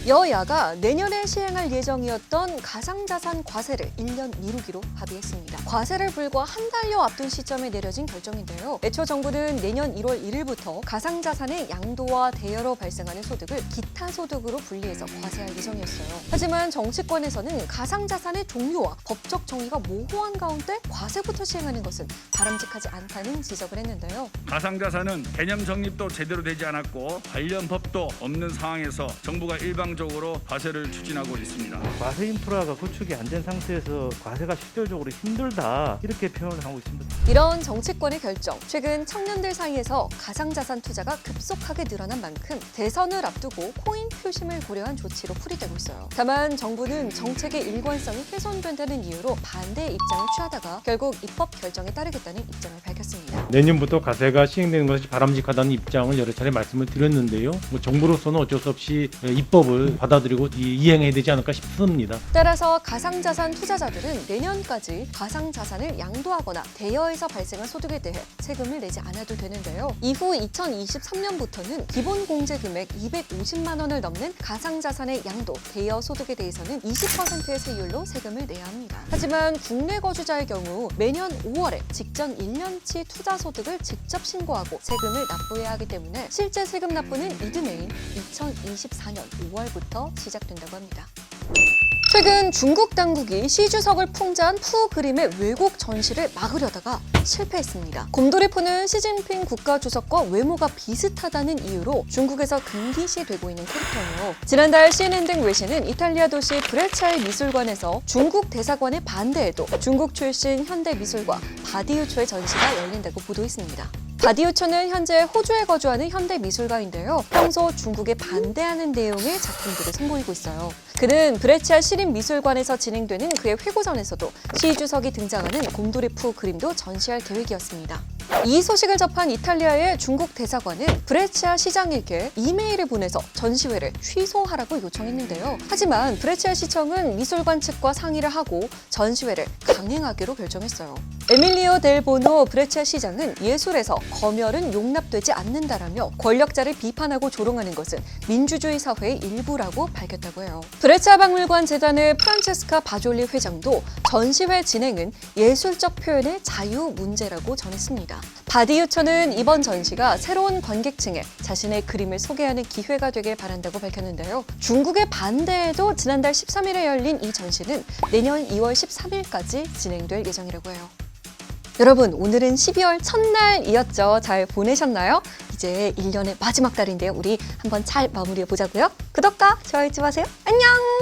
여야가 내년에 시행할 예정이었던 가상자산 과세를 1년 미루기로 합의했습니다. 과세를 불과 한 달여 앞둔 시점에 내려진 결정인데요. 애초 정부는 내년 1월 1일부터 가상자산의 양도와 대여로 발생하는 소득을 기타 소득으로 분리해서 과세할 예정이었어요. 하지만 정치권에서는 가상자산의 종류와 법적 정의가 모호한 가운데 과세부터 시행하는 것은 바람직하지 않다는 지적을 했는데요. 가상자산은 개념 정립도 제대로 되지 않았고 관련 법도 없는 상황에서 정부가 일방적으로 과세를 추진하고 있습니다. 과세 인프라가 구축이 안 된 상태에서 과세가 실질적으로 힘들다 이렇게 표현을 하고 있습니다. 이런 정치권의 결정, 최근 청년들 사이에서 가상자산 투자가 급속하게 늘어난 만큼 대선을 앞두고 코인 표심을 고려한 조치로 풀이되고 있어요. 다만 정부는 정책의 일관성이 훼손된다는 이유로 반대 입장을 취하다가 결국 입법 결정에 따르겠다는 입장을 밝혔습니다. 내년부터 과세가 시행되는 것이 바람직하다는 입장을 여러 차례 말씀을 드렸는데요. 정부로서는 어쩔 수 없이 입법을 받아들이고 이행해야 되지 않을까 싶습니다. 따라서 가상자산 투자자들은 내년까지 가상자산을 양도하거나 대여해서 발생한 소득에 대해 세금을 내지 않아도 되는데요. 이후 2023년부터는 기본 공제 금액 250만 원을 넘는 가상자산의 양도, 대여 소득에 대해서는 20%의 세율로 세금을 내야 합니다. 하지만 국내 거주자의 경우 매년 5월에 직전 1년치 투자 소득을 직접 신고하고 세금을 납부해야 하기 때문에 실제 세금 납부는 이듬해인 2024년 5월부터 시작된다고 합니다. 최근 중국 당국이 시 주석을 풍자한 푸 그림의 왜곡 전시를 막으려다가 실패했습니다. 곰돌이푸는 시진핑 국가주석과 외모가 비슷하다는 이유로 중국에서 금기시되고 있는 캐릭터예요. 지난달 CNN 등 외신은 이탈리아 도시 브레차의 미술관에서 중국 대사관의 반대에도 중국 출신 현대미술가 바디우초의 전시가 열린다고 보도했습니다. 바디우초는 현재 호주에 거주하는 현대미술가인데요. 평소 중국에 반대하는 내용의 작품들을 선보이고 있어요. 그는 브레치아 시립미술관에서 진행되는 그의 회고전에서도 시 주석이 등장하는 곰돌이푸 그림도 전시할 계획이었습니다. 이 소식을 접한 이탈리아의 중국 대사관은 브레치아 시장에게 이메일을 보내서 전시회를 취소하라고 요청했는데요. 하지만 브레치아 시청은 미술관 측과 상의를 하고 전시회를 강행하기로 결정했어요. 에밀리오 델 보노 브레치아 시장은 예술에서 검열은 용납되지 않는다라며 권력자를 비판하고 조롱하는 것은 민주주의 사회의 일부라고 밝혔다고 해요. 브레치아 박물관 재단의 프란체스카 바졸리 회장도 전시회 진행은 예술적 표현의 자유 문제라고 전했습니다. 바디우초는 이번 전시가 새로운 관객층에 자신의 그림을 소개하는 기회가 되길 바란다고 밝혔는데요. 중국의 반대에도 지난달 13일에 열린 이 전시는 내년 2월 13일까지 진행될 예정이라고 해요. 여러분, 오늘은 12월 첫날이었죠. 잘 보내셨나요? 이제 1년의 마지막 달인데요. 우리 한번 잘 마무리해 보자고요. 구독과 좋아요 잊지 마세요. 안녕!